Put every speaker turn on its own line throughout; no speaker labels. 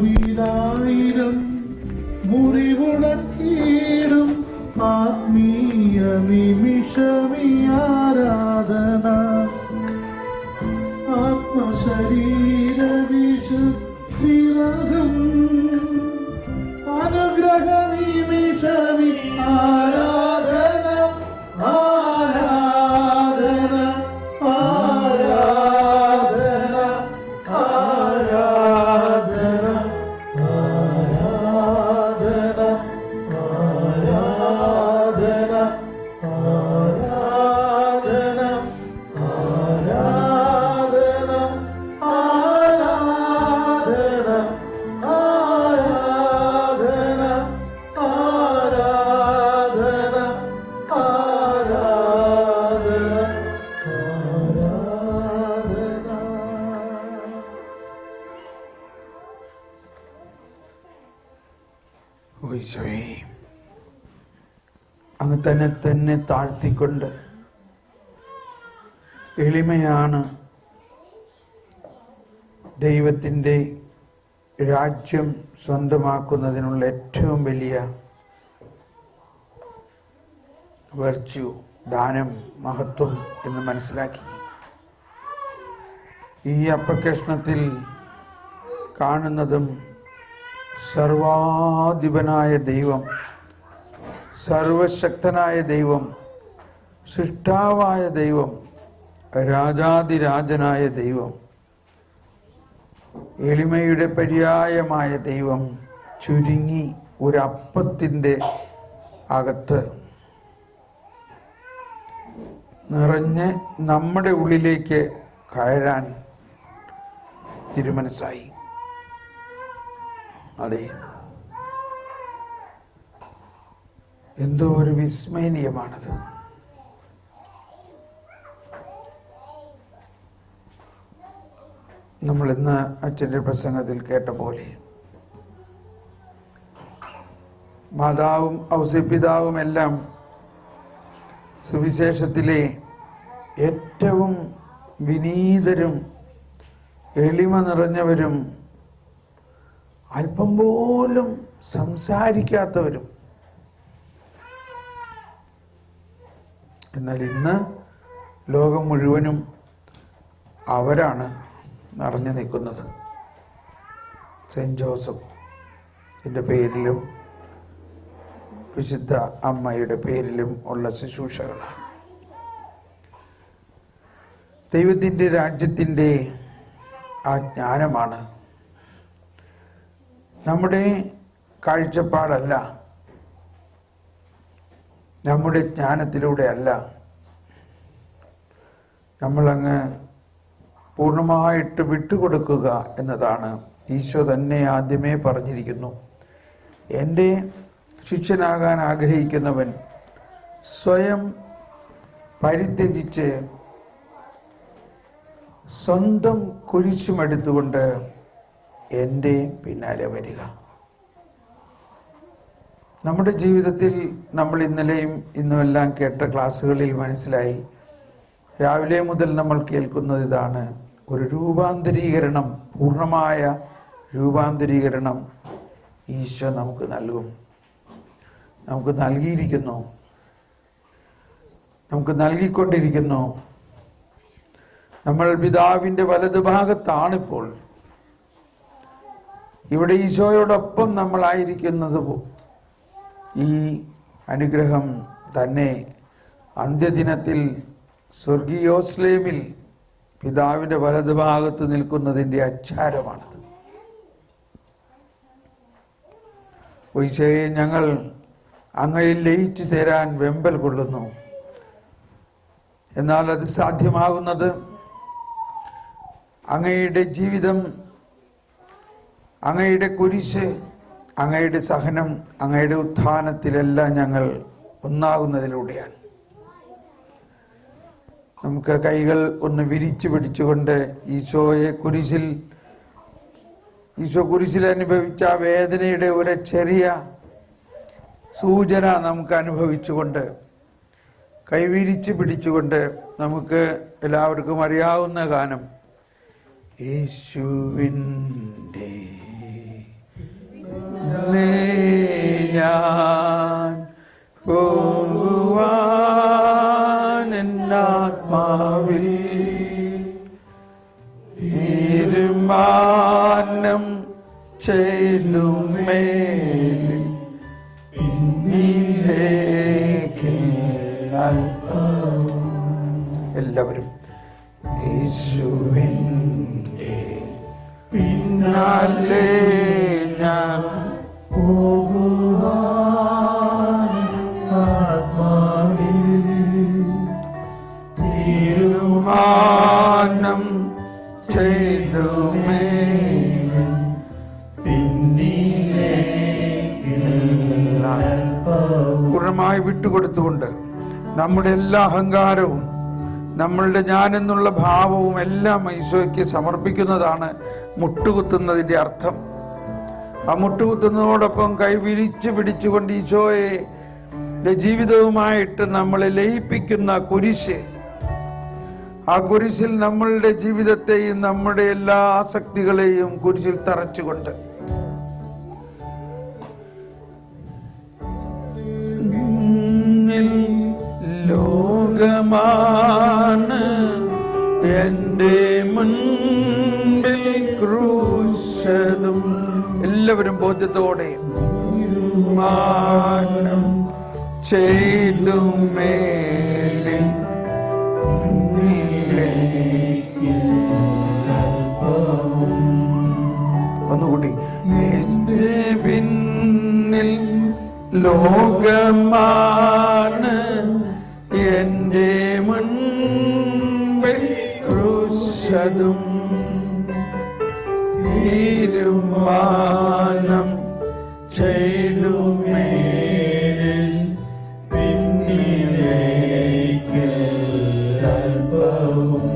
ആത്മാവിലായിരം മുറിവുണക്കിയിടും ആത്മീയ നിമിഷമീ ആരാധന. ആത്മശരീര വിശുദ്ധിരകം അനുഗ്രഹ നിമിഷമീ ആരാധന. ആരാധന ആരാധന ആരാധന ആരാധന ആരാധന ആരാധന ആരാധന ആരാധന ആരാധന ആരാധന
അങ്ങ് തന്നെ താഴ്ത്തിക്കൊണ്ട് എളിമയാണ് ദൈവത്തിൻ്റെ രാജ്യം സ്വന്തമാക്കുന്നതിനുള്ള ഏറ്റവും വലിയ വെർച്യു, ദാനം, മഹത്വം എന്ന് മനസ്സിലാക്കി. ഈ അപ്പക്കഷ്ണത്തിൽ കാണുന്നതും സർവാധിപനായ ദൈവം, സർവശക്തനായ ദൈവം, സൃഷ്ടാവായ ദൈവം, രാജാതിരാജനായ ദൈവം, എളിമയുടെ പര്യായമായ ദൈവം ചുരുങ്ങി ഒരപ്പത്തിൻ്റെ അകത്ത് നിറഞ്ഞ് നമ്മുടെ ഉള്ളിലേക്ക് കയറാൻ തിരുമനസ്സായി. അതെ, എന്തോ ഒരു വിസ്മയനീയമാണത്. നമ്മൾ ഇന്ന് അച്ഛൻ്റെ പ്രസംഗത്തിൽ കേട്ട പോലെ മാതാവും ഔസേപ്പിതാവും എല്ലാം സുവിശേഷത്തിലെ ഏറ്റവും വിനീതരും എളിമ നിറഞ്ഞവരും അല്പം പോലും സംസാരിക്കാത്തവരും. എന്നാൽ ഇന്ന് ലോകം മുഴുവനും അവരാണ് നിറഞ്ഞു നിൽക്കുന്നത്. സെൻറ്റ് ജോസഫിൻ്റെ പേരിലും വിശുദ്ധ അമ്മയുടെ പേരിലും ഉള്ള ശുശ്രൂഷകളാണ്. ദൈവത്തിൻ്റെ രാജ്യത്തിൻ്റെ ആ ജ്ഞാനമാണ്. നമ്മുടെ കാഴ്ചപ്പാടല്ല, നമ്മുടെ ജ്ഞാനത്തിലൂടെ അല്ല. നമ്മളങ്ങ് പൂർണ്ണമായിട്ട് വിട്ടുകൊടുക്കുക എന്നതാണ്. ഈശോ തന്നെ ആദ്യമേ പറഞ്ഞിരിക്കുന്നു, എൻ്റെ ശിഷ്യനാകാൻ ആഗ്രഹിക്കുന്നവൻ സ്വയം പരിത്യജിച്ച് സ്വന്തം കുരിശുമെടുത്തുകൊണ്ട് എൻ്റെ പിന്നാലെ വരിക. നമ്മുടെ ജീവിതത്തിൽ നമ്മൾ ഇന്നലെയും ഇന്നുമെല്ലാം കേട്ട ക്ലാസ്സുകളിൽ മനസ്സിലായി, രാവിലെ മുതൽ നമ്മൾ കേൾക്കുന്നത് ഇതാണ്. ഒരു രൂപാന്തരീകരണം, പൂർണ്ണമായ രൂപാന്തരീകരണം ഈശോ നമുക്ക് നൽകും, നമുക്ക് നൽകിയിരിക്കുന്നു, നമുക്ക് നൽകിക്കൊണ്ടിരിക്കുന്നു. നമ്മൾ പിതാവിൻ്റെ വലതുഭാഗത്താണിപ്പോൾ. ഇവിടെ ഈശോയോടൊപ്പം നമ്മളായിരിക്കുന്നത് ഈ അനുഗ്രഹം തന്നെ അന്ത്യദിനത്തിൽ സ്വർഗീയോസ്ലേമിൽ പിതാവിൻ്റെ വലതുഭാഗത്ത് നിൽക്കുന്നതിൻ്റെ അച്ചാരമാണത്. ഈശോയെ, ഞങ്ങൾ അങ്ങയിൽ ലയിച്ചു ചേരാൻ വെമ്പൽ കൊള്ളുന്നു. എന്നാൽ അത് സാധ്യമാകുന്നത് അങ്ങയുടെ ജീവിതം, അങ്ങയുടെ കുരിശ്, അങ്ങയുടെ സഹനം, അങ്ങയുടെ ഉത്ഥാനത്തിലെല്ലാം ഞങ്ങൾ ഒന്നാകുന്നതിലൂടെയാണ്. നമുക്ക് കൈകൾ ഒന്ന് വിരിച്ചു പിടിച്ചുകൊണ്ട് ഈശോ കുരിശിൽ അനുഭവിച്ച ആ വേദനയുടെ ഒരു ചെറിയ സൂചന നമുക്ക് അനുഭവിച്ചുകൊണ്ട്, കൈവിരിച്ചു പിടിച്ചുകൊണ്ട് നമുക്ക് എല്ലാവർക്കും അറിയാവുന്ന ഗാനം, യേശുവിൻ്റെ ഞാൻ പോകുവാൻ എന്നാത്മാവിൽ തീരുമാനം ചെയ്തു മേലിൽ പിന്നിലേക്ക് എല്ലാവരും യേശുവിൻ്റെ പിന്നാലെ ഞാൻ തീരുമാനം ചെയ്തു പൂർണ്ണമായി വിട്ടുകൊടുത്തുകൊണ്ട് നമ്മുടെ എല്ലാ അഹങ്കാരവും, നമ്മളുടെ ഞാനെന്നുള്ള ഭാവവും എല്ലാം ഈശോയ്ക്ക് സമർപ്പിക്കുന്നതാണ് മുട്ടുകുത്തുന്നതിൻ്റെ അർത്ഥം. ആ മുട്ടുകുത്തുന്നതോടൊപ്പം കൈവിരിച്ചു പിടിച്ചുകൊണ്ട് ഈശോയെ ജീവിതവുമായിട്ട് നമ്മളെ ലയിപ്പിക്കുന്ന കുരിശ്, ആ കുരിശിൽ നമ്മളുടെ ജീവിതത്തെയും നമ്മുടെ എല്ലാ ആസക്തികളെയും കുരിശിൽ തറച്ചുകൊണ്ട് ലോകമാണ് എൻ്റെ മുൻപിൽ ക്രൂശതും, എല്ലാവരും ബോധ്യത്തോടെ മാനം ചെയ്തു മേലിൽ ഒന്നുകൂടി, പിന്നിൽ ലോകമാണ് എൻ്റെ മുൻപിൽ ക്രൂശതും തീരുമാനം ചെയ്തു മേലിൽ പിന്നിലേക്ക് അല്പവും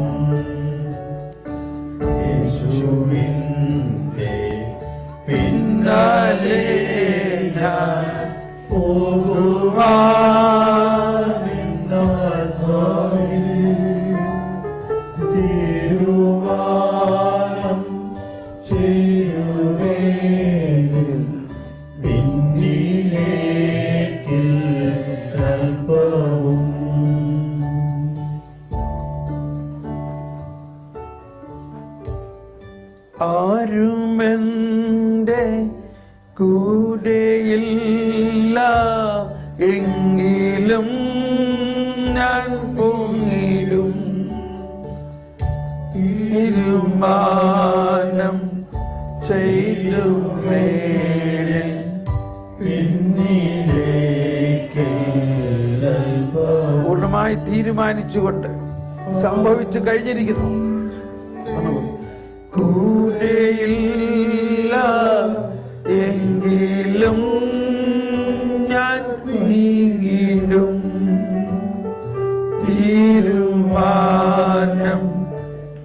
യേശുവിൻ്റെ പിന്നാലെ ഞാൻ തീരുമാനം ചെയ്യുമേ പിന്നിലേക്ക് അല്പവും. ആരുമെൻ്റെ കൂടെയില്ല എങ്കിലും ഞാൻ പൊങ്ങിടും, തീരുമാനം ചെയ്തു മേലെ പിന്നിലേക്ക്. പൂർണ്ണമായി തീരുമാനിച്ചുകൊണ്ട് സംഭവിച്ചു കഴിഞ്ഞിരിക്കുന്നു. കൂടെയില്ല എങ്കിലും ഞാൻ നീങ്ങിടും, തീരുമാനം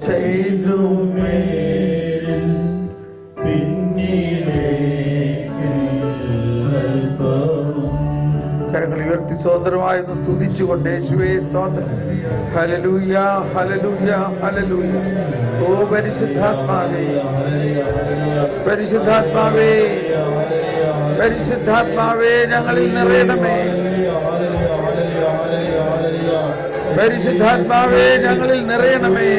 ചെയ്തു മേലിൽ പിന്നിലേക്ക് അല്പവും. കരങ്ങൾ ഉയർത്തി സ്വതന്ത്രമായെന്ന് സ്തുതിച്ചുകൊണ്ട് യേശുവേ സ്തോത്രം. Hallelujah, hallelujah, hallelujah. ഓ പരിശുദ്ധാത്മാവേ, പരിശുദ്ധാത്മാവേ, പരിശുദ്ധാത്മാവേ, ഞങ്ങളിൽ നിറയണമേ. പരിശുദ്ധാത്മാവേ, ഞങ്ങളിൽ നിറയണമേ.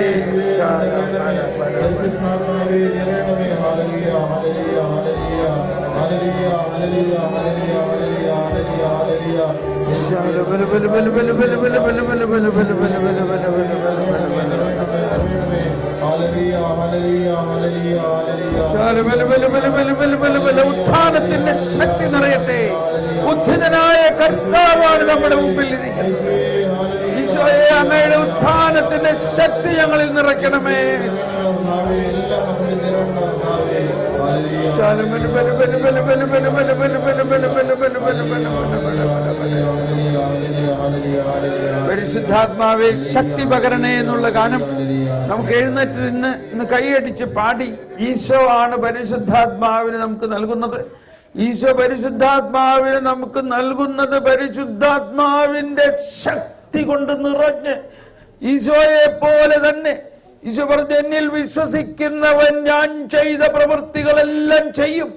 ഉത്ഥാനത്തിന്റെ ശക്തി നിറയട്ടെ. ഉദ്ധിതനായ കർത്താവാണ് നമ്മുടെ മുമ്പിൽ ഇരിക്കുന്നത്. ഈശോയെ, അങ്ങയുടെ ഉത്ഥാനത്തിന്റെ ശക്തി ഞങ്ങളിൽ നിറയ്ക്കണമേ. പരിശുദ്ധാത്മാവെ, ശക്തി പകരണേ എന്നുള്ള ഗാനം നമുക്ക് എഴുന്നേറ്റ് ഇന്ന് കൈയടിച്ച് പാടി. ഈശോ ആണ് പരിശുദ്ധാത്മാവിനെ നമുക്ക് നൽകുന്നത്. ഈശോ പരിശുദ്ധാത്മാവിനെ നമുക്ക് നൽകുന്നത് പരിശുദ്ധാത്മാവിന്റെ ശക്തി കൊണ്ട് നിറഞ്ഞ് ഈശോയെ പോലെ തന്നെ. ഈശോ പറഞ്ഞു, എന്നിൽ വിശ്വസിക്കുന്നവൻ ഞാൻ ചെയ്ത പ്രവൃത്തികളെല്ലാം ചെയ്യും,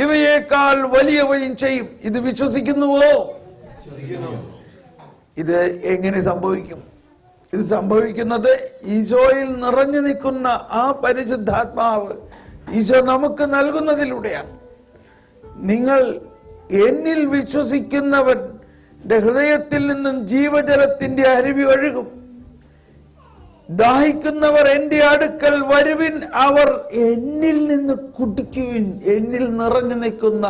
ഇവയേക്കാൾ വലിയവയും ചെയ്യും. ഇത് വിശ്വസിക്കുന്നുവോ? ഇത് എങ്ങനെ സംഭവിക്കും? ഇത് സംഭവിക്കുന്നത് ഈശോയിൽ നിറഞ്ഞു നിൽക്കുന്ന ആ പരിശുദ്ധാത്മാവ് ഈശോ നമുക്ക് നൽകുന്നതിലൂടെയാണ്. നിങ്ങൾ എന്നിൽ വിശ്വസിക്കുന്നവന്റെ ഹൃദയത്തിൽ നിന്നും ജീവജലത്തിന്റെ അരുവി ഒഴുകും. ദാഹിക്കുന്നവർ എന്റെ അടുക്കൽ വരുവിൻ, അവർ എന്നിൽ നിന്ന് കുടിക്കുവിൻ. എന്നിൽ നിറഞ്ഞു നിൽക്കുന്ന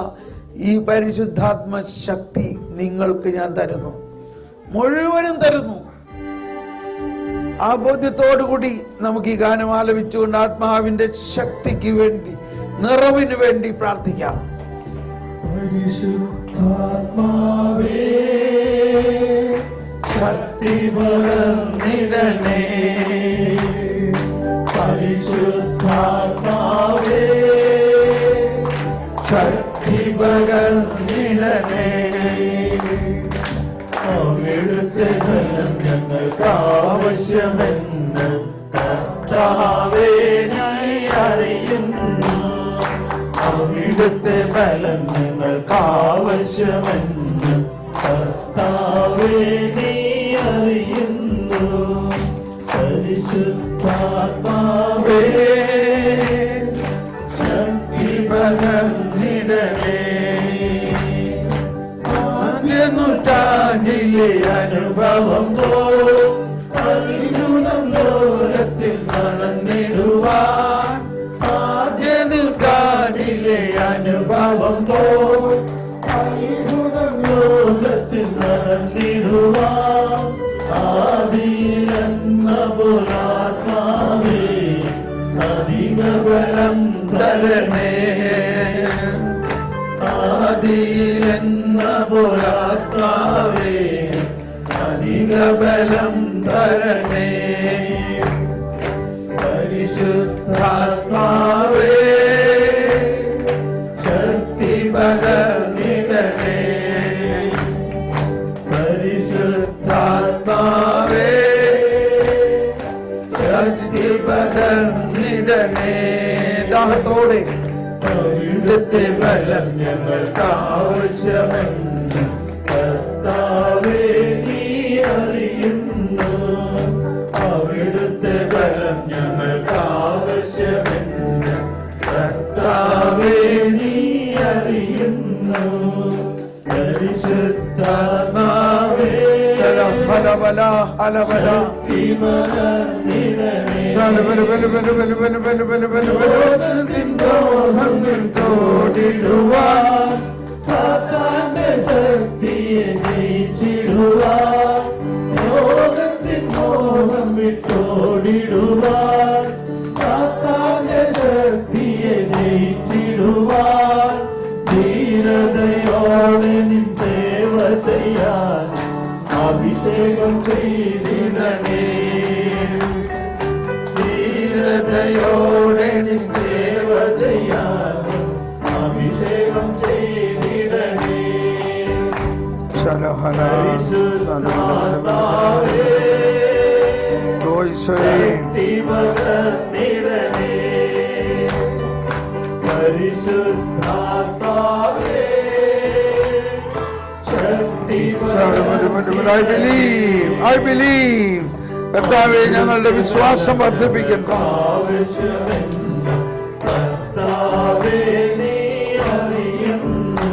ഈ പരിശുദ്ധാത്മ ശക്തി നിങ്ങൾക്ക് ഞാൻ തരുന്നു, മുഴുവനും തരുന്നു. ആ ബോധ്യത്തോടുകൂടി നമുക്ക് ഈ ഗാനം ആലപിച്ചുകൊണ്ട് ആത്മാവിന്റെ ശക്തിക്ക് വേണ്ടി, നിറവിന് വേണ്ടി പ്രാർത്ഥിക്കാം.
പരിശുദ്ധാത്മാവേ, ശക്തി പകർന്നിടണേ. പരിശുദ്ധാത്മാവേ, ശക്തി പകർന്നിടണേ. അവിടുത്തെ ബലം ഞങ്ങൾക്ക് ആവശ്യമെന്ന് കർത്താവേ ഞാൻ അറിയുന്നു. അവിടുത്തെ ബലം ഞങ്ങൾക്ക് ആവശ്യമെന്ന് കർത്താവേ നീ അറിയുന്നു. പരിശുദ്ധാത്മാവേ, ശക്തി പകർന്നിടണേ. നൂറ്റാണ്ടിലെ അനുഭവം പോലും ലോകത്തിൽ നടന്നിടുവാൻ, ആദ്യ നൂറ്റാണ്ടിലെ അനുഭവം പോലും ലോകത്തിൽ നടന്നിടുവാൻ, ആദിയിലെന്ന പോലാത്മാവേ അധിക ബലം തരണേ. ആദിയിലെന്ന പോലാത്മാവേ അധിക ബലം തരണേ. പരിശുദ്ധാത്മാവേ, ശക്തി പകർന്നിടണേ. പരിശുദ്ധാത്മാവേ, ശക്തി പകർന്നിടണേ. ദാഹത്തോടെ അവിടുത്തെ ബലം ഞങ്ങൾക്ക് ആവശ്യമെന്ന് കർത്താവേ നീ അറിയുന്നു. അവിടുത്തെ ബലം ഞങ്ങൾക്ക് ആവശ്യമെന്ന് കർത്താവേ നീ അറിയുന്നു. പരിശുദ്ധാത്മാവേ, ഹലബല ഹലബല തോടിടുവാൻ, സാത്താന്റെ ശക്തിയെ ജയിച്ചിടുവാൻ, ലോകത്തിൻ മോഹം വിട്ടോടിടുവാൻ, സാത്താന്റെ ശക്തിയെ ജയിച്ചിടുവാൻ, ധീരതയോടെ നിൻ സേവ ചെയ്യാൻ അഭിഷേകം ചെയ്തിടണേ. ധീരതയോടെ നിൻ സേവ ചെയ്യാൻ അഭിഷേകം ചെയ്തിടണേ. ശക്തി പകർന്നിടണേ പരിശുദ്ധാത്മാവേ ശക്തി
I believe കർത്താവേ ഞങ്ങളുടെ വിശ്വാസം വർദ്ധിപ്പിക്കുന്നു.
കർത്താവേ നീ അറിയുന്നു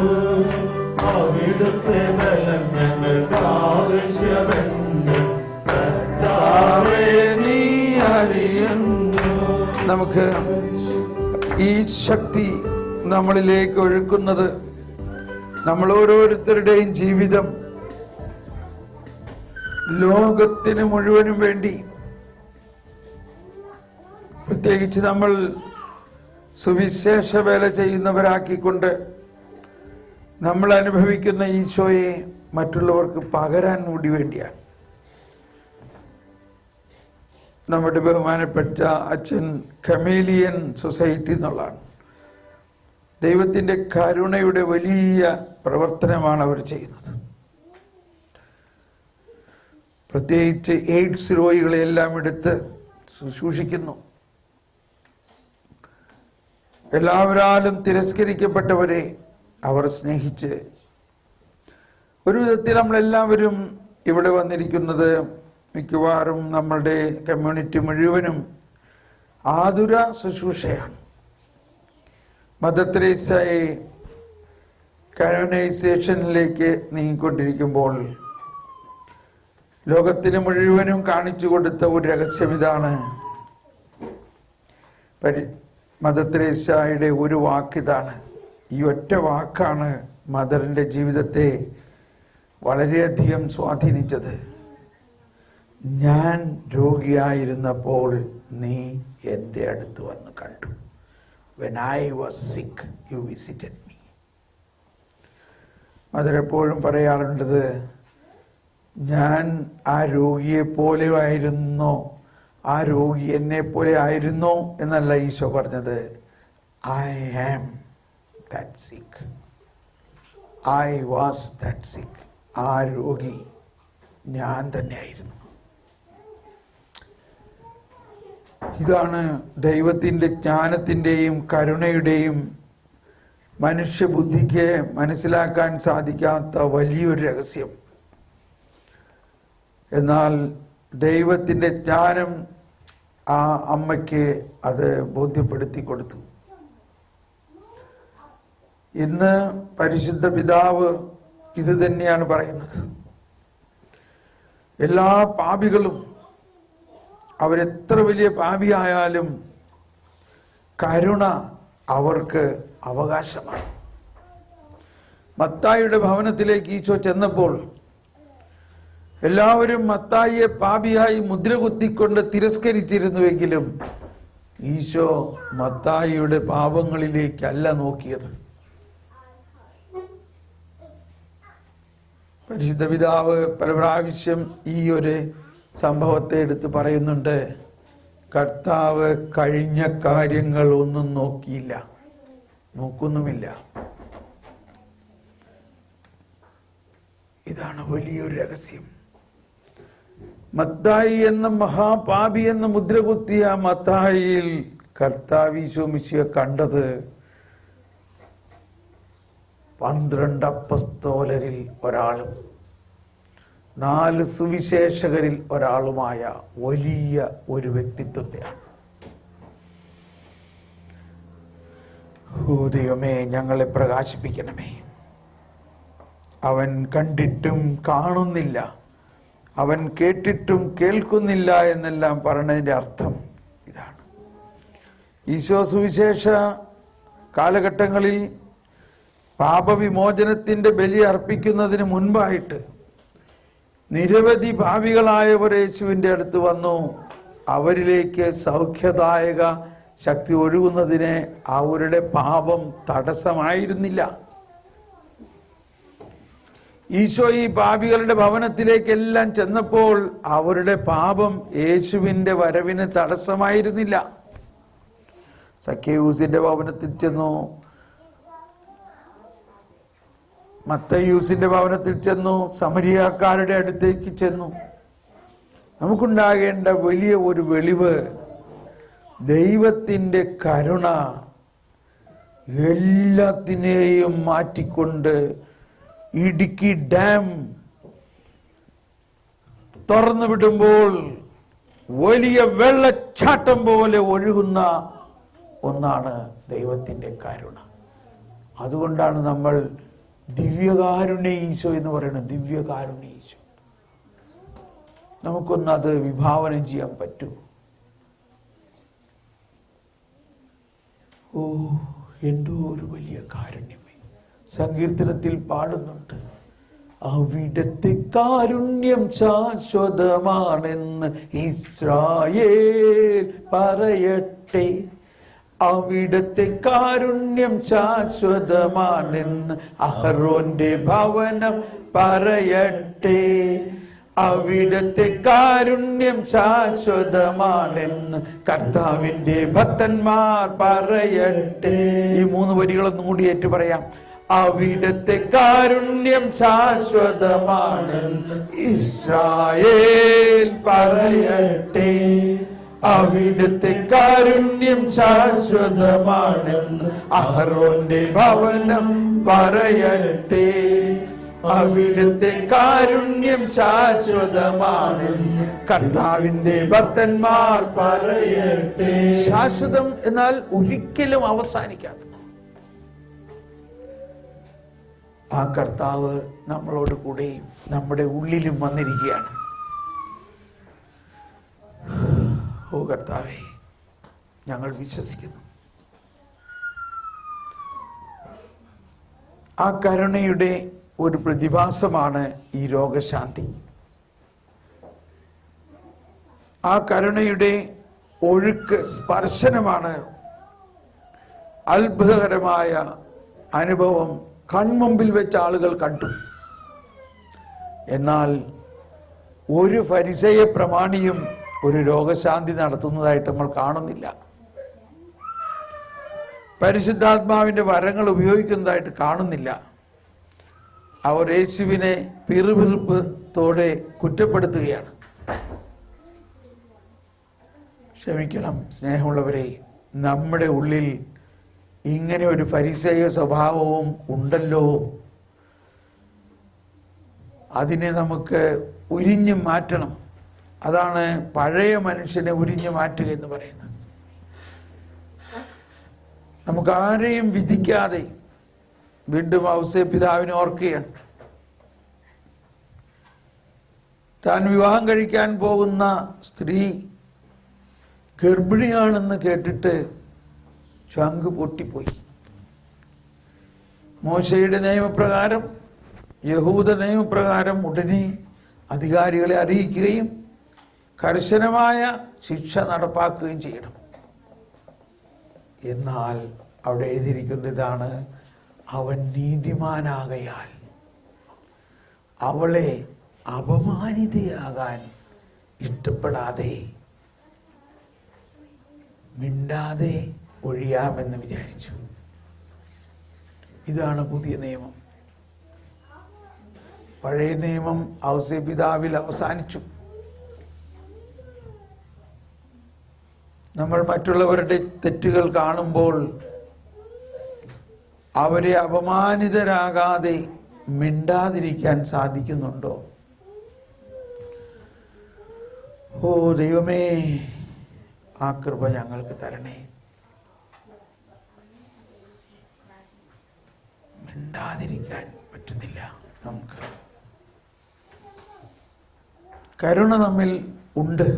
അവിടുത്തെ ബലം ഞങ്ങൾക്ക് ആവശ്യമെന്ന് കർത്താവേ നീ അറിയുന്നു.
നമുക്ക് ഈ ശക്തി നമ്മളിലേക്ക് ഒഴുക്കുന്നത് നമ്മൾ ഓരോരുത്തരുടെയും ജീവിതം ലോകത്തിന് മുഴുവനും വേണ്ടി, പ്രത്യേകിച്ച് നമ്മൾ സുവിശേഷ വേല ചെയ്യുന്നവരാക്കിക്കൊണ്ട് നമ്മൾ അനുഭവിക്കുന്ന ഈശോയെ മറ്റുള്ളവർക്ക് പകരാൻ കൂടി വേണ്ടിയാണ്. നമ്മുടെ ബഹുമാനപ്പെട്ട അച്ഛൻ കമേലിയൻ സൊസൈറ്റി എന്നുള്ളതാണ്. ദൈവത്തിൻ്റെ കരുണയുടെ വലിയ പ്രവർത്തനമാണ് അവർ ചെയ്യുന്നത്. പ്രത്യേകിച്ച് എയ്ഡ്സ് രോഗികളെല്ലാം എടുത്ത് ശുശ്രൂഷിക്കുന്നു. എല്ലാവരാലും തിരസ്കരിക്കപ്പെട്ടവരെ അവർ സ്നേഹിച്ച്, ഒരു വിധത്തിൽ നമ്മളെല്ലാവരും ഇവിടെ വന്നിരിക്കുന്നത് മിക്കവാറും നമ്മളുടെ കമ്മ്യൂണിറ്റി മുഴുവനും ആതുര ശുശ്രൂഷയാണ്. മദർ തെരേസയെ കാനോനൈസേഷനിലേക്ക് നീങ്ങിക്കൊണ്ടിരിക്കുമ്പോൾ ലോകത്തിന് മുഴുവനും കാണിച്ചു കൊടുത്ത ഒരു രഹസ്യം ഇതാണ്. മദർ തെരേസയുടെ ഒരു വാക്കിതാണ്. ഈ ഒറ്റ വാക്കാണ് മദറിൻ്റെ ജീവിതത്തെ വളരെയധികം സ്വാധീനിച്ചത്. ഞാൻ രോഗിയായിരുന്നപ്പോൾ നീ എൻ്റെ അടുത്ത് വന്ന് കണ്ടു. When I was sick, you visited me. മദറെപ്പോഴും പറയാറുണ്ടത്, ഞാൻ ആ രോഗിയെ പോലെ ആയിരുന്നോ, ആ രോഗി എന്നെ പോലെ ആയിരുന്നോ എന്നല്ല ഈശോ പറഞ്ഞത്. I am that sick. I was that sick. ആ രോഗി ഞാൻ തന്നെയായിരുന്നു. ഇതാണ് ദൈവത്തിൻ്റെ ജ്ഞാനത്തിൻ്റെയും കരുണയുടെയും മനുഷ്യബുദ്ധിക്ക് മനസ്സിലാക്കാൻ സാധിക്കാത്ത വലിയൊരു രഹസ്യം. എന്നാൽ ദൈവത്തിൻ്റെ ജ്ഞാനം ആ അമ്മയ്ക്ക് അത് ബോധ്യപ്പെടുത്തി കൊടുത്തു. ഇന്ന് പരിശുദ്ധ പിതാവ് ഇത് തന്നെയാണ് പറയുന്നത്. എല്ലാ പാപികളും, അവരെത്ര വലിയ പാപിയായാലും കരുണ അവർക്ക് അവകാശമാണ്. മത്തായിയുടെ ഭവനത്തിലേക്ക് ഈശോ ചെന്നപ്പോൾ എല്ലാവരും മത്തായിയെ പാപിയായി മുദ്ര കുത്തിക്കൊണ്ട് തിരസ്കരിച്ചിരുന്നുവെങ്കിലും ഈശോ മത്തായിയുടെ പാപങ്ങളിലേക്കല്ല നോക്കിയത്. പരിശുദ്ധ പിതാവ് പല പ്രാവശ്യം ഈ ഒരു സംഭവത്തെ എടുത്ത് പറയുന്നുണ്ട്. കർത്താവ് കഴിഞ്ഞ കാര്യങ്ങൾ ഒന്നും നോക്കിയില്ല, നോക്കുന്നുമില്ല. ഇതാണ് വലിയൊരു രഹസ്യം. മത്തായി എന്ന മഹാപാപി എന്ന മുദ്ര കുത്തിയ മത്തായിയിൽ കർത്താവ് ഈശോ മിശിഹ കണ്ടത് 12 അപ്പസ്തോലരിൽ ഒരാളും 4 സുവിശേഷകരിൽ ഒരാളുമായ വലിയ ഒരു വ്യക്തിത്വത്തെയാണ്. ദൈവമേ, ഞങ്ങളെ പ്രകാശിപ്പിക്കണമേ. അവൻ കണ്ടിട്ടും കാണുന്നില്ല, അവൻ കേട്ടിട്ടും കേൾക്കുന്നില്ല എന്നെല്ലാം പറഞ്ഞതിൻ്റെ അർത്ഥം ഇതാണ്. ഈശോ സുവിശേഷ കാലഘട്ടങ്ങളിൽ പാപവിമോചനത്തിൻ്റെ ബലി അർപ്പിക്കുന്നതിന് മുൻപായിട്ട് നിരവധി പാപികളായവർ യേശുവിൻ്റെ അടുത്ത് വന്നു. അവരിലേക്ക് സൗഖ്യദായക ശക്തി ഒഴുകുന്നതിന് അവരുടെ പാപം തടസ്സമായിരുന്നില്ല. ഈശോ ഈ പാപികളുടെ ഭവനത്തിലേക്കെല്ലാം ചെന്നപ്പോൾ അവരുടെ പാപം യേശുവിൻ്റെ വരവിന് തടസ്സമായിരുന്നില്ല. സക്കേയൂസിന്റെ ഭവനത്തിൽ ചെന്നു. മത്തയൂസിന്റെ ഭവനത്തിൽ ചെന്നു, സമരിയാക്കാരുടെ അടുത്തേക്ക് ചെന്നു. നമുക്കുണ്ടാകേണ്ട വലിയ ഒരു വെളിവ്, ദൈവത്തിൻ്റെ കരുണ എല്ലാത്തിനെയും മാറ്റിക്കൊണ്ട് ഇടുക്കി ഡാം തുറന്നു വിടുമ്പോൾ വലിയ വെള്ളച്ചാട്ടം പോലെ ഒഴുകുന്ന ഒന്നാണ് ദൈവത്തിൻ്റെ കരുണ. അതുകൊണ്ടാണ് നമ്മൾ ദിവ്യകാരുണ്യ ഈശോ എന്ന് പറയുന്നത്. ദിവ്യകാരുണ്യ ഈശോ നമുക്കൊന്നത് വിഭാവനം ചെയ്യാൻ പറ്റൂ. ഓ, എന്തോ ഒരു വലിയ കാരുണ്യമേ. സങ്കീർത്തനത്തിൽ പാടുന്നുണ്ട്, അവിടുത്തെ കാരുണ്യം ശാശ്വതമാണെന്ന് ഇസ്രായേൽ പറയട്ടെ. അവിടുത്തെ കാരുണ്യം ശാശ്വതമാണെന്ന് അഹരോന്റെ ഭവനം പറയട്ടെ. അവിടുത്തെ കാരുണ്യം ശാശ്വതമാണെന്ന് കർത്താവിന്റെ ഭക്തന്മാർ പറയട്ടെ. ഈ 3 വരികളൊന്നും കൂടി ഏറ്റു പറയാം. അവിടുത്തെ കാരുണ്യം ശാശ്വതമാണെന്ന് ഇസ്രായേൽ പറയട്ടെ. അവിടുത്തെ കാരുണ്യം ശാശ്വതമാണെന്ന് അഹരോന്റെ ഭവനം പറയട്ടെ. അവിടുത്തെ കാരുണ്യം ശാശ്വതമാണെന്ന് കർത്താവിന്റെ ഭക്തന്മാർ പറയട്ടെ. ശാശ്വതം എന്നാൽ ഒരിക്കലും അവസാനിക്കാത്ത ആ കർത്താവ് നമ്മളോട് കൂടെയും നമ്മുടെ ഉള്ളിലും വന്നിരിക്കുകയാണ്. ഓ കർത്താവേ, ഞങ്ങൾ വിശ്വസിക്കുന്നു. ആ കരുണയുടെ ഒരു പ്രതിഭാസമാണ് ഈ രോഗശാന്തി. ആ കരുണയുടെ ഒഴുക്ക്, സ്പർശനമാണ് അത്ഭുതകരമായ അനുഭവം. കൺമുമ്പിൽ വെച്ച ആളുകൾ കണ്ടു. എന്നാൽ ഒരു ഫരിസേയ പ്രമാണിയും ഒരു രോഗശാന്തി നടത്തുന്നതായിട്ട് നമ്മൾ കാണുന്നില്ല. പരിശുദ്ധാത്മാവിന്റെ വരങ്ങൾ ഉപയോഗിക്കുന്നതായിട്ട് കാണുന്നില്ല. അവർ യേശുവിനെ പിറുപിറുപ്പത്തോടെ കുറ്റപ്പെടുത്തുകയാണ്. ക്ഷമിക്കണം സ്നേഹമുള്ളവരെ, നമ്മുടെ ഉള്ളിൽ ഇങ്ങനെ ഒരു ഫരിസേയ സ്വഭാവവും ഉണ്ടല്ലോ. അതിനെ നമുക്ക് ഉരിഞ്ഞു മാറ്റണം. അതാണ് പഴയ മനുഷ്യനെ ഉരിഞ്ഞു മാറ്റുക എന്ന് പറയുന്നത്. നമുക്ക് ആരെയും വിധിക്കാതെ, വീണ്ടും ഔസേപ്പിതാവിനെ ഓർക്കുകയാണ്. താൻ വിവാഹം കഴിക്കാൻ പോകുന്ന സ്ത്രീ ഗർഭിണിയാണെന്ന് കേട്ടിട്ട് ചങ്ക് പൊട്ടിപ്പോയി. മോശയുടെ നിയമപ്രകാരം, യഹൂദ നിയമപ്രകാരം ഉടനെ അധികാരികളെ അറിയിക്കുകയും കർശനമായ ശിക്ഷ നടപ്പാക്കുകയും ചെയ്യണം. എന്നാൽ അവിടെ എഴുതിയിരിക്കുന്നതാണ്, അവൻ നീതിമാനാകയാൽ അവളെ അപമാനിതയാകാൻ ഇഷ്ടപ്പെടാതെ മിണ്ടാതെ ഒഴിയാമെന്ന് വിചാരിച്ചു. ഇതാണ് പുതിയ നിയമം. പഴയ നിയമം ഔസേപ്പിതാവിൽ അവസാനിച്ചു. നമ്മൾ മറ്റുള്ളവരുടെ തെറ്റുകൾ കാണുമ്പോൾ അവരെ അപമാനിതരാകാതെ മിണ്ടാതിരിക്കാൻ സാധിക്കുന്നുണ്ടോ? ഓ ദൈവമേ, ആ കൃപ ഞങ്ങൾക്ക് തരണേ. മിണ്ടാതിരിക്കാൻ പറ്റുന്നില്ല നമുക്ക്. കരുണ നമ്മിൽ ഉണ്ട്.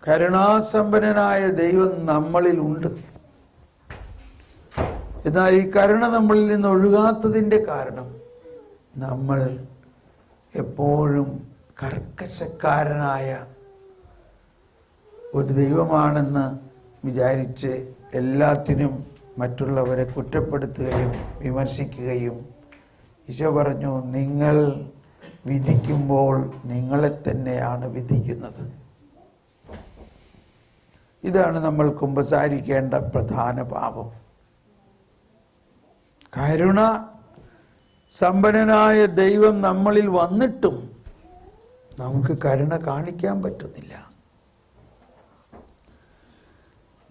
കരുണാസമ്പന്നനായ ദൈവം നമ്മളിൽ ഉണ്ട്. എന്നാൽ ഈ കരുണ നമ്മളിൽ നിന്ന് ഒഴുകാത്തതിൻ്റെ കാരണം നമ്മൾ എപ്പോഴും കർക്കശക്കാരനായ ഒരു ദൈവമാണെന്ന് വിചാരിച്ച് എല്ലാത്തിനും മറ്റുള്ളവരെ കുറ്റപ്പെടുത്തുകയും വിമർശിക്കുകയും, ഈശോ പറഞ്ഞു, നിങ്ങൾ വിധിക്കുമ്പോൾ നിങ്ങളെ തന്നെയാണ് വിധിക്കുന്നത്. ഇതാണ് നമ്മൾ കുമ്പസാരിക്കേണ്ട പ്രധാന പാപം. കരുണ സമ്പന്നനായ ദൈവം നമ്മളിൽ വന്നിട്ടും നമുക്ക് കരുണ കാണിക്കാൻ പറ്റുന്നില്ല.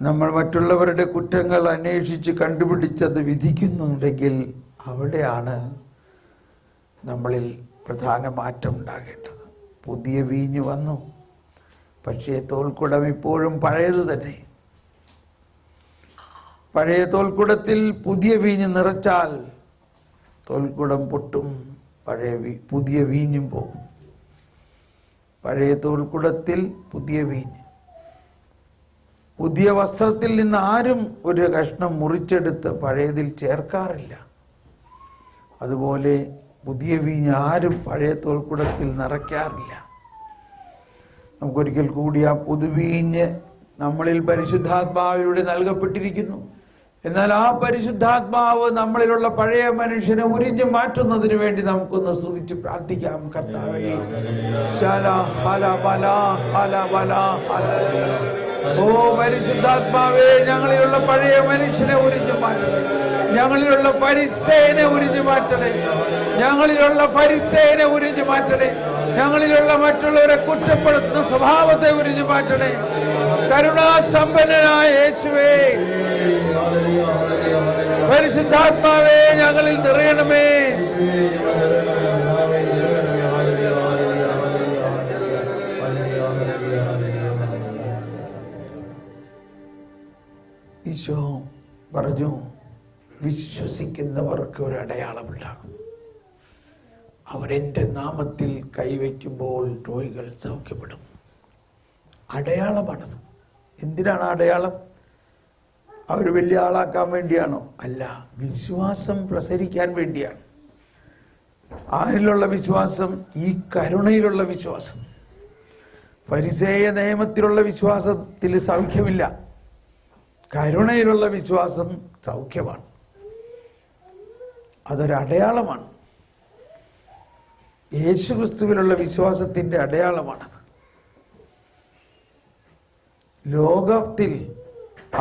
നമ്മൾ മറ്റുള്ളവരുടെ കുറ്റങ്ങൾ അന്വേഷിച്ച് കണ്ടുപിടിച്ചത് വിധിക്കുന്നുണ്ടെങ്കിൽ അവിടെയാണ് നമ്മളിൽ പ്രധാന മാറ്റം ഉണ്ടാകേണ്ടത്. പുതിയ വീഞ്ഞ് വന്നു, പക്ഷേ തോൽക്കുടം ഇപ്പോഴും പഴയത് തന്നെ. പഴയ തോൽക്കുടത്തിൽ പുതിയ വീഞ്ഞ് നിറച്ചാൽ തോൽക്കുടം പൊട്ടും, പുതിയ വീഞ്ഞും പോകും. പഴയ തോൽക്കുടത്തിൽ പുതിയ വീഞ്ഞ്. പുതിയ വസ്ത്രത്തിൽ നിന്ന് ആരും ഒരു കഷ്ണം മുറിച്ചെടുത്ത് പഴയതിൽ ചേർക്കാറില്ല. അതുപോലെ പുതിയ വീഞ്ഞ് ആരും പഴയ തോൽക്കുടത്തിൽ നിറയ്ക്കാറില്ല. നമുക്കൊരിക്കൽ കൂടി ആ പുതുവീഞ്ഞ് നമ്മളിൽ പരിശുദ്ധാത്മാവിലൂടെ നൽകപ്പെട്ടിരിക്കുന്നു. എന്നാൽ ആ പരിശുദ്ധാത്മാവ് നമ്മളിലുള്ള പഴയ മനുഷ്യനെ ഉരിഞ്ഞു മാറ്റുന്നതിന് വേണ്ടി നമുക്കൊന്ന് സ്തുതിച്ച് പ്രാർത്ഥിക്കാം. കർത്താവേ, ഓ പരിശുദ്ധാത്മാവേ, ഞങ്ങളിലുള്ള പഴയ മനുഷ്യനെ ഉരിഞ്ഞു മാറ്റണേ. ഞങ്ങളിലുള്ള ഫരിസേയനെ ഉരിഞ്ഞു മാറ്റണേ. ഞങ്ങളിലുള്ള ഫരിസേയനെ ഉരിഞ്ഞു മാറ്റണേ. ഞങ്ങളിലുള്ള മറ്റുള്ളവരെ കുറ്റപ്പെടുത്തുന്ന സ്വഭാവത്തെ ഉരിഞ്ഞു മാറ്റണേ. കരുണാസമ്പന്നനായ യേശുവേ, പരിശുദ്ധാത്മാവേ, ഞങ്ങളിൽ നിറയണമേ. ഈശോ പറഞ്ഞു, വിശ്വസിക്കുന്നവർക്ക് ഒരു അടയാളമുണ്ടാകും. അവരെൻ്റെ നാമത്തിൽ കൈവയ്ക്കുമ്പോൾ രോഗികൾ സൗഖ്യപ്പെടും. അടയാളമാണത്. എന്തിനാണ് അടയാളം? അവർ വലിയ ആളാക്കാൻ വേണ്ടിയാണോ? അല്ല, വിശ്വാസം പ്രസരിക്കാൻ വേണ്ടിയാണ്. ആരിലുള്ള വിശ്വാസം? ഈ കരുണയിലുള്ള വിശ്വാസം. ഫരിസേയ നിയമത്തിലുള്ള വിശ്വാസത്തിൽ സൗഖ്യമില്ല. കരുണയിലുള്ള വിശ്വാസം സൗഖ്യമാണ്. അതൊരടയാളമാണ്. യേശുക്രിസ്തുവിലുള്ള വിശ്വാസത്തിൻ്റെ അടയാളമാണത്. ലോകത്തിൽ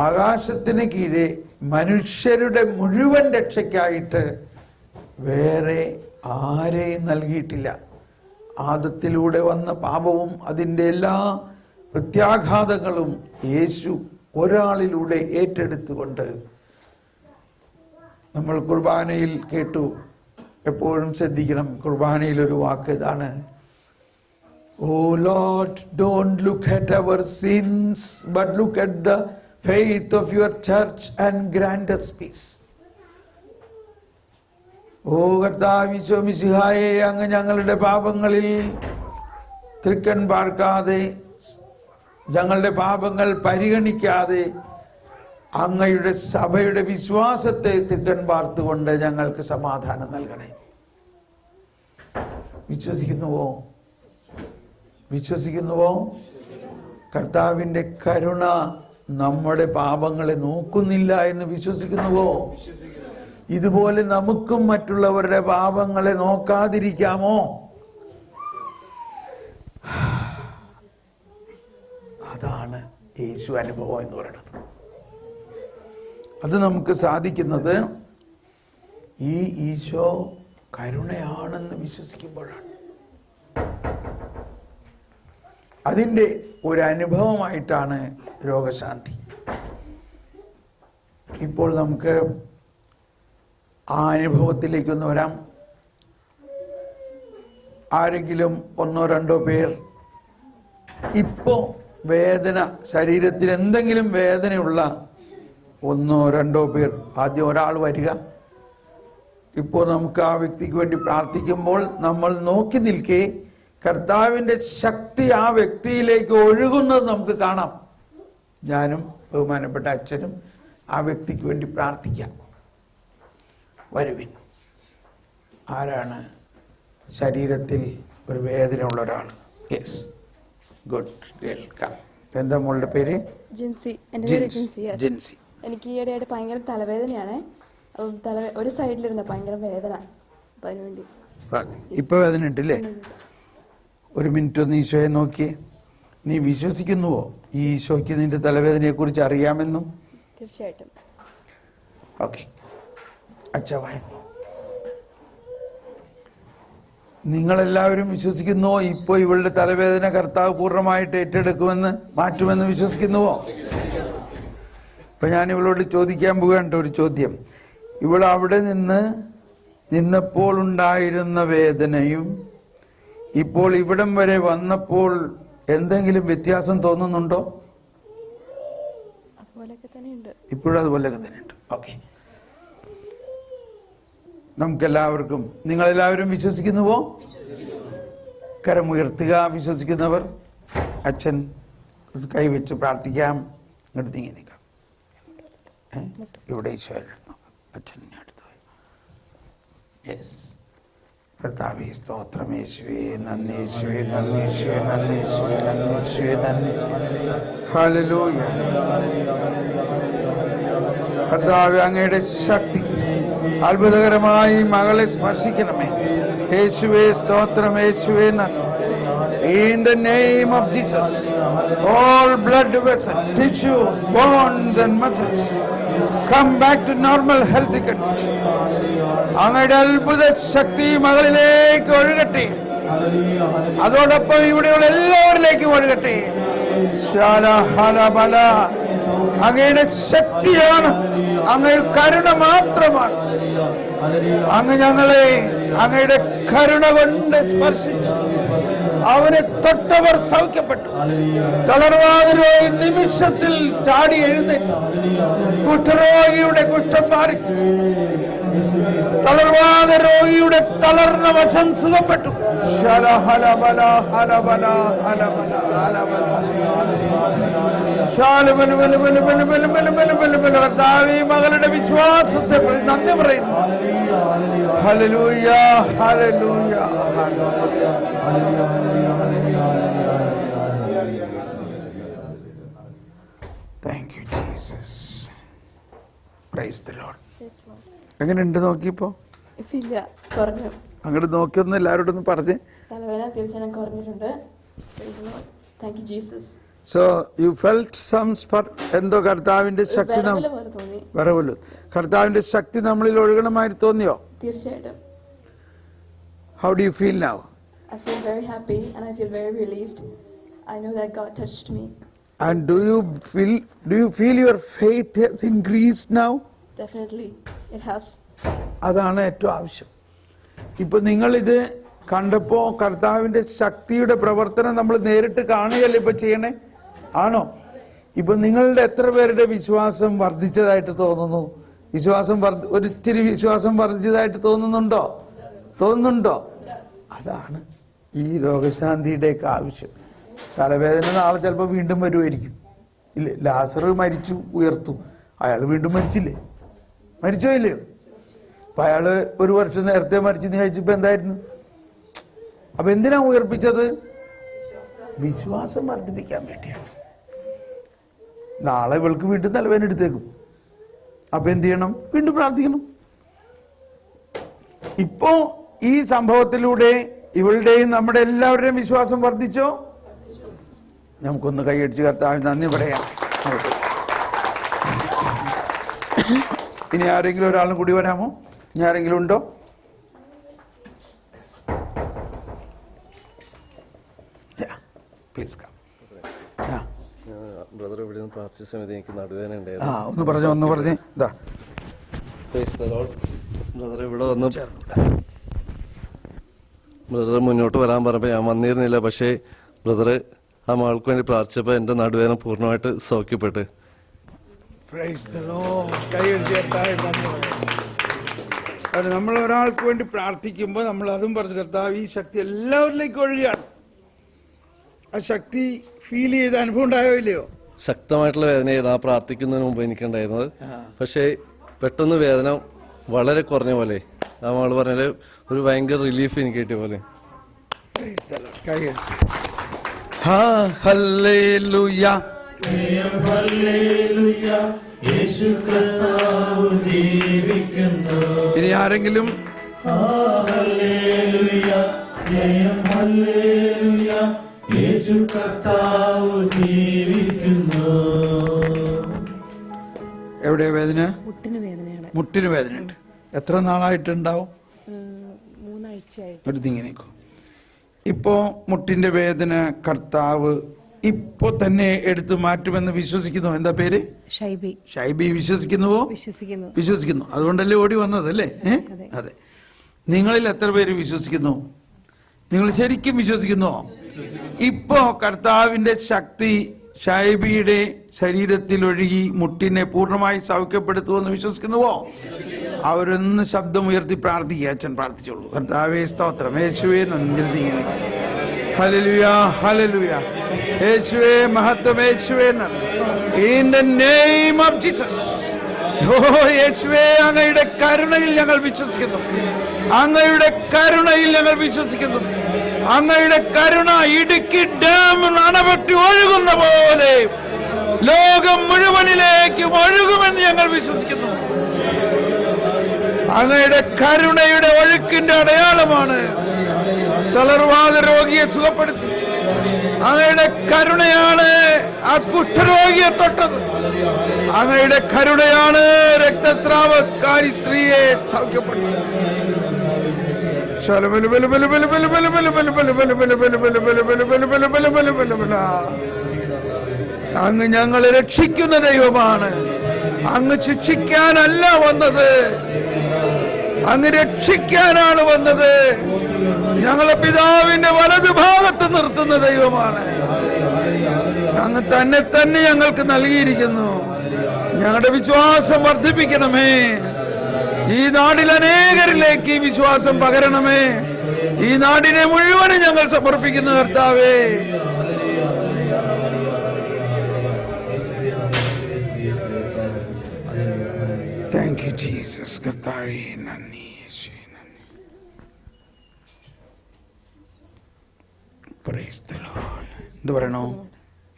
ആകാശത്തിന് കീഴെ മനുഷ്യരുടെ മുഴുവൻ രക്ഷയ്ക്കായിട്ട് വേറെ ആരെയും നൽകിയിട്ടില്ല. ആദത്തിലൂടെ വന്ന പാപവും അതിൻ്റെ എല്ലാ പ്രത്യാഘാതങ്ങളും യേശു ഒരാളിലൂടെ ഏറ്റെടുത്തുകൊണ്ട്, നമ്മൾ കുർബാനയിൽ കേട്ടു, എപ്പോഴും ശ്രദ്ധിക്കണം, കുർബാനയിൽ ഒരു വാക്ക് ഇതാണ്: Oh Lord, don't look at our sins, but look at the faith of your church and grant us peace. ഓ കർത്താവേ, ഈശോ മിശിഹായേ, അങ്ങ് ഞങ്ങളുടെ പാപങ്ങളിൽ തൃക്കൺ പാർക്കാതെ, ഞങ്ങളുടെ പാപങ്ങൾ പരിഗണിക്കാതെ അങ്ങയുടെ സഭയുടെ വിശ്വാസത്തെ തൃക്കൺ പാർത്തുകൊണ്ട് ഞങ്ങൾക്ക് സമാധാനം നൽകണേ. വിശ്വസിക്കുന്നുവോ? വിശ്വസിക്കുന്നുവോ? കർത്താവിൻ്റെ കരുണ നമ്മുടെ പാപങ്ങളെ നോക്കുന്നില്ല എന്ന് വിശ്വസിക്കുന്നുവോ? ഇതുപോലെ നമുക്കും മറ്റുള്ളവരുടെ പാപങ്ങളെ നോക്കാതിരിക്കാമോ? അതാണ് യേശു അനുഭവം എന്ന് പറയുന്നത്. അത് നമുക്ക് സാധിക്കുന്നത് ഈ ഈശോ കരുണയാണെന്ന് വിശ്വസിക്കുമ്പോഴാണ്. അതിൻ്റെ ഒരു അനുഭവമായിട്ടാണ് രോഗശാന്തി. ഇപ്പോൾ നമുക്ക് ആ അനുഭവത്തിലേക്കൊന്ന് വരാം. ആരെങ്കിലും ഒന്നോ രണ്ടോ പേർ ഇപ്പോൾ വേദന, ശരീരത്തിൽ എന്തെങ്കിലും വേദനയുള്ള ഒന്നോ രണ്ടോ പേർ, ആദ്യം ഒരാൾ വരിക. ഇപ്പോൾ നമുക്ക് ആ വ്യക്തിക്ക് വേണ്ടി പ്രാർത്ഥിക്കുമ്പോൾ നമ്മൾ നോക്കി നിൽക്കേ കർത്താവിൻ്റെ ശക്തി ആ വ്യക്തിയിലേക്ക് ഒഴുകുന്നത് നമുക്ക് കാണാം. ഞാനും ബഹുമാനപ്പെട്ട അച്ഛനും ആ വ്യക്തിക്ക് വേണ്ടി പ്രാർത്ഥിക്കാം. വരുവിൻ. ആരാണ് ശരീരത്തിൽ ഒരു വേദനയുള്ള ഒരാൾ? യെസ്, ഗുഡ്, കേൾക്കാം. എന്താ മോളുടെ പേര്?
ജിൻസി. എൻ്റെ പേര് ജിൻസി.
ജിൻസി.
എനിക്ക് ഈയിടെയായിട്ട് ഭയങ്കര തലവേദനയാണ്. ഒരു സൈഡിലിരുന്ന ഭയങ്കര വേദന. അപ്പം അതിനുവേണ്ടി
ഇപ്പൊ വേദന ഉണ്ടല്ലേ? ഒരു മിനിറ്റ് ഒന്ന് ഈശോയെ നോക്കിയേ. നീ വിശ്വസിക്കുന്നുവോ ഈ ഈശോയ്ക്ക് നിന്റെ തലവേദനയെ കുറിച്ച് അറിയാമെന്നും?
തീർച്ചയായിട്ടും.
ഓക്കെ, അച്ഛാ വായ. നിങ്ങളെല്ലാവരും വിശ്വസിക്കുന്നുവോ ഇപ്പോൾ ഇവളുടെ തലവേദന കർത്താവ് പൂർണ്ണമായിട്ട് ഏറ്റെടുക്കുമെന്ന് മാറ്റുമെന്ന് വിശ്വസിക്കുന്നുവോ? ഇപ്പൊ ഞാൻ ഇവളോട് ചോദിക്കാൻ പോവുകയാണ് ഒരു ചോദ്യം. ഇവൾ അവിടെ നിന്നപ്പോൾ ഉണ്ടായിരുന്ന വേദനയും ഇപ്പോൾ ഇവിടം വരെ വന്നപ്പോൾ എന്തെങ്കിലും വ്യത്യാസം തോന്നുന്നുണ്ടോ?
അതുപോലെയൊക്കെ തന്നെയുണ്ട്.
ഇപ്പോഴും അതുപോലെയൊക്കെ തന്നെയുണ്ട്. ഓക്കെ, നമുക്കെല്ലാവർക്കും, നിങ്ങളെല്ലാവരും വിശ്വസിക്കുന്നുവോ? കരമുയർത്തുക. വിശ്വസിക്കുന്നവർ അച്ഛൻ കൈവച്ച് പ്രാർത്ഥിക്കാം. ഇങ്ങോട്ട് നീങ്ങി നിൽക്കാം. ഇവിടെ ഈശോ അച്ഛൻ അടുത്ത് യെസ്. കർത്താവേ സ്തോത്രം, യേശുവേ നന്ദി, യേശുവേ നന്ദി, യേശുവേ നന്ദി, യേശുവേ നന്ദി, യേശുവേ നന്ദി. ഹല്ലേലൂയ. കർത്താവേ അങ്ങയുടെ ശക്തി അത്ഭുതകരമായി മകളെ സ്പർശിക്കണമേ. യേശുവേ സ്തോത്രം, യേശുവേ നന്ദി. In the name of Jesus, all blood vessels, tissues, bones and muscles come back to normal healthy condition. അങ്ങയുടെ അത്ഭുത ശക്തി മകളിലേക്ക് ഒഴുകട്ടെ. അതോടൊപ്പം ഇവിടെയുള്ള എല്ലാവരിലേക്കും ഒഴുകട്ടെ. അങ്ങയുടെ ശക്തിയാണ്, അങ്ങയുടെ കരുണ മാത്രമാണ്. അങ്ങ് ഞങ്ങളെ അങ്ങയുടെ കരുണ കൊണ്ട് സ്പർശിച്ചു. അവനെ തൊട്ടവർ സൗഖ്യപ്പെട്ടു. തളർവാദരോഗി നിമിഷത്തിൽ ചാടി എഴുന്നേറ്റു. കുഷ്ഠരോഗിയുടെ കുഷ്ഠം മാറി. തളർവാദ രോഗിയുടെ തളർന്ന വശം സുഖപ്പെട്ടു. മകളുടെ വിശ്വാസത്തെ നന്ദി പറയുന്നു. Hallelujah, hallelujah, thank you Jesus. Praise the Lord. എങ്ങനെയുണ്ട് നോക്കിയപ്പോ?
ഇല്ല, കുറഞ്ഞു.
അങ്ങോട്ട് നോക്കിയൊന്ന് എല്ലാവരോടും ഒന്ന് പറഞ്ഞേ.
തലവേദന തീർച്ചയായും കുറഞ്ഞിട്ടുണ്ട്. Thank you Jesus.
So you felt some എന്തോ കർത്താവിന്റെ ശക്തി വരവല്ലോ, കർത്താവിന്റെ ശക്തി നമ്മളിൽ ഒഴുകണമായി തോന്നിയോ?
തീർച്ചയായിട്ടും.
How do you feel now?
I feel very happy and I feel very relieved. I know that God touched me.
And do you feel your faith has increased now?
Definitely it has.
അതാണ് ഏറ്റവും ആവശ്യം. ഇപ്പൊ നിങ്ങളിത് കണ്ടപ്പോ കർത്താവിന്റെ ശക്തിയുടെ പ്രവർത്തനം നമ്മൾ നേരിട്ട് കാണുകയല്ലേ ഇപ്പൊ ചെയ്യണേ? ആണോ? ഇപ്പൊ നിങ്ങളുടെ എത്ര പേരുടെ വിശ്വാസം വർദ്ധിച്ചതായിട്ട് തോന്നുന്നു? ഒരിച്ചിരി വിശ്വാസം വർദ്ധിച്ചതായിട്ട് തോന്നുന്നുണ്ടോ? അതാണ് ഈ രോഗശാന്തിയുടെയൊക്കെ ആവശ്യം. തലവേദന നാളെ ചിലപ്പോൾ വീണ്ടും വരുമായിരിക്കും. ഇല്ലേ? ലാസർ മരിച്ചു, ഉയർത്തു. അയാൾ വീണ്ടും മരിച്ചോ ഇല്ലയോ? അപ്പൊ അയാള് ഒരു വർഷം നേരത്തെ മരിച്ചെന്ന് ചോദിച്ചപ്പോ എന്തായിരുന്നു? അപ്പൊ എന്തിനാ ഉയർപ്പിച്ചത്? വിശ്വാസം വർദ്ധിപ്പിക്കാൻ വേണ്ടിയാണ്. നാളെ ഇവൾക്ക് വീണ്ടും തലവേദന എടുത്തേക്കും. അപ്പൊ എന്ത് ചെയ്യണം? വീണ്ടും പ്രാർത്ഥിക്കണം. ഇപ്പോ ഈ സംഭവത്തിലൂടെ ഇവളുടെയും നമ്മുടെ എല്ലാവരുടെയും വിശ്വാസം വർദ്ധിച്ചോ? നമുക്കൊന്ന് കൈയടിച്ച് കർത്താവിന് നന്ദി പറയാം. ഇനി ആരെങ്കിലും ഒരാളും കൂടി വരാമോ? ഇനി ആരെങ്കിലും ഉണ്ടോ? Please come.
ബ്രദർ ഇവിടെ നിന്ന് പ്രാർത്ഥിച്ച സമയത്ത് എനിക്ക് നടുവേദന
ഒന്ന് പറഞ്ഞേ.
ബ്രദർ ഇവിടെ വന്ന് ബ്രദർ മുന്നോട്ട് വരാൻ പറഞ്ഞപ്പോൾ ഞാൻ വന്നിരുന്നില്ല. പക്ഷേ ബ്രദർ ആ മകൾക്ക് വേണ്ടി പ്രാർത്ഥിച്ചപ്പോൾ എൻ്റെ നടുവേദന പൂർണ്ണമായിട്ട് സൗഖ്യപ്പെട്ട്.
നമ്മൾ ഒരാൾക്ക് വേണ്ടി പ്രാർത്ഥിക്കുമ്പോൾ നമ്മൾ അതും പറഞ്ഞു, കർത്താവ് ഈ ശക്തി എല്ലാവരിലേക്കും ഒഴുകുകയാണ്. ആ ശക്തി ഫീൽ ചെയ്ത അനുഭവം ഉണ്ടായോ ഇല്ലയോ?
ശക്തമായിട്ടുള്ള വേദനയായിരുന്നു ആ പ്രാർത്ഥിക്കുന്നതിന് മുമ്പ് എനിക്കുണ്ടായിരുന്നത്. പക്ഷേ പെട്ടെന്ന് വേദന വളരെ കുറഞ്ഞ പോലെ, ആ മകള് പറഞ്ഞാല് ഒരു ഭയങ്കര റിലീഫ് എനിക്ക് കിട്ടിയ പോലെ.
ഇനി ആരെങ്കിലും
യേശു കർത്താവ് ജീവിക്കുന്നു.
എവിടെ വേദന?
മുട്ടിന് വേദനയാണ്.
എത്ര നാളായിട്ടുണ്ടാവും?
3 ആഴ്ചയായിട്ട്.
ഒരു തിങ്ങി നിൽക്കും. ഇപ്പോൾ മുട്ടിൻ്റെ വേദന കർത്താവ് ഇപ്പോൾ തന്നെ എടുത്തു മാറ്റുമെന്ന് വിശ്വസിക്കുന്നു. എന്താ പേര്? ഷൈബി. വിശ്വസിക്കുന്നുവോ? വിശ്വസിക്കുന്നു. അതുകൊണ്ടല്ലേ ഓടി വന്നത് അല്ലേ? അതെ. നിങ്ങളിൽ എത്ര പേര് വിശ്വസിക്കുന്നു? നിങ്ങൾ ശരിക്കും വിശ്വസിക്കുന്നുവോ? ഇപ്പോ കർത്താവിന്റെ ശക്തി ഷൈബിയുടെ ശരീരത്തിൽ ഒഴുകി മുട്ടിനെ പൂർണ്ണമായി സൗഖ്യപ്പെടുത്തുമെന്ന് വിശ്വസിക്കുന്നുവോ? അവരൊന്ന് ശബ്ദമുയർത്തി പ്രാർത്ഥിക്കുക. അച്ഛൻ പ്രാർത്ഥിച്ചോളൂ. കർത്താവേ സ്തോത്രം, യേശുവേ നന്ദി, ഹല്ലേലൂയ ഹല്ലേലൂയ, യേശുവേ മഹത്വം, യേശുവേ നന്ദി. In the name of Jesus. ഓ യേശുവേ, അങ്ങയുടെ കരുണയിൽ ഞങ്ങൾ വിശ്വസിക്കുന്നു. അങ്ങയുടെ കരുണയിൽ ഞങ്ങൾ വിശ്വസിക്കുന്നു. അങ്ങയുടെ കരുണ ഇടുക്കി ഡാം അണപൊട്ടി ഒഴുകുന്ന പോലെ ലോകം മുഴുവനിലേക്കും ഒഴുകുമെന്ന് ഞങ്ങൾ വിശ്വസിക്കുന്നു. അങ്ങയുടെ കരുണയുടെ ഒഴുക്കിന്റെ അടയാളമാണ് തളർവാദ രോഗിയെ സുഖപ്പെടുത്തി. അങ്ങയുടെ കരുണയാണ് ആ കുഷ്ഠരോഗിയെ തൊട്ടത്. അങ്ങയുടെ കരുണയാണ് രക്തസ്രാവക്കാരി സ്ത്രീയെ സൗഖ്യപ്പെടുത്തി. അങ്ങ് ഞങ്ങളെ രക്ഷിക്കുന്ന ദൈവമാണ്. അങ്ങ് ശിക്ഷിക്കാനല്ല വന്നത്, അങ്ങ് രക്ഷിക്കാനാണ് വന്നത്. ഞങ്ങളെ പിതാവിന്റെ വലതുഭാഗത്ത് നിർത്തുന്ന ദൈവമാണ്. അങ്ങ് തന്നെ ഞങ്ങൾക്ക് നൽകിയിരിക്കുന്നു. ഞങ്ങളുടെ വിശ്വാസം വർദ്ധിപ്പിക്കണമേ. ഈ നാട്ടിൽ അനേകരിലേക്ക് ഈ വിശ്വാസം പകരണമേ. ഈ നാടിനെ മുഴുവനും ഞങ്ങൾ സമർപ്പിക്കുന്നു കർത്താവേ. Thank you Jesus. കർത്താവേ നന്ദി. Praise the Lord. എന്ത് പറയണോ?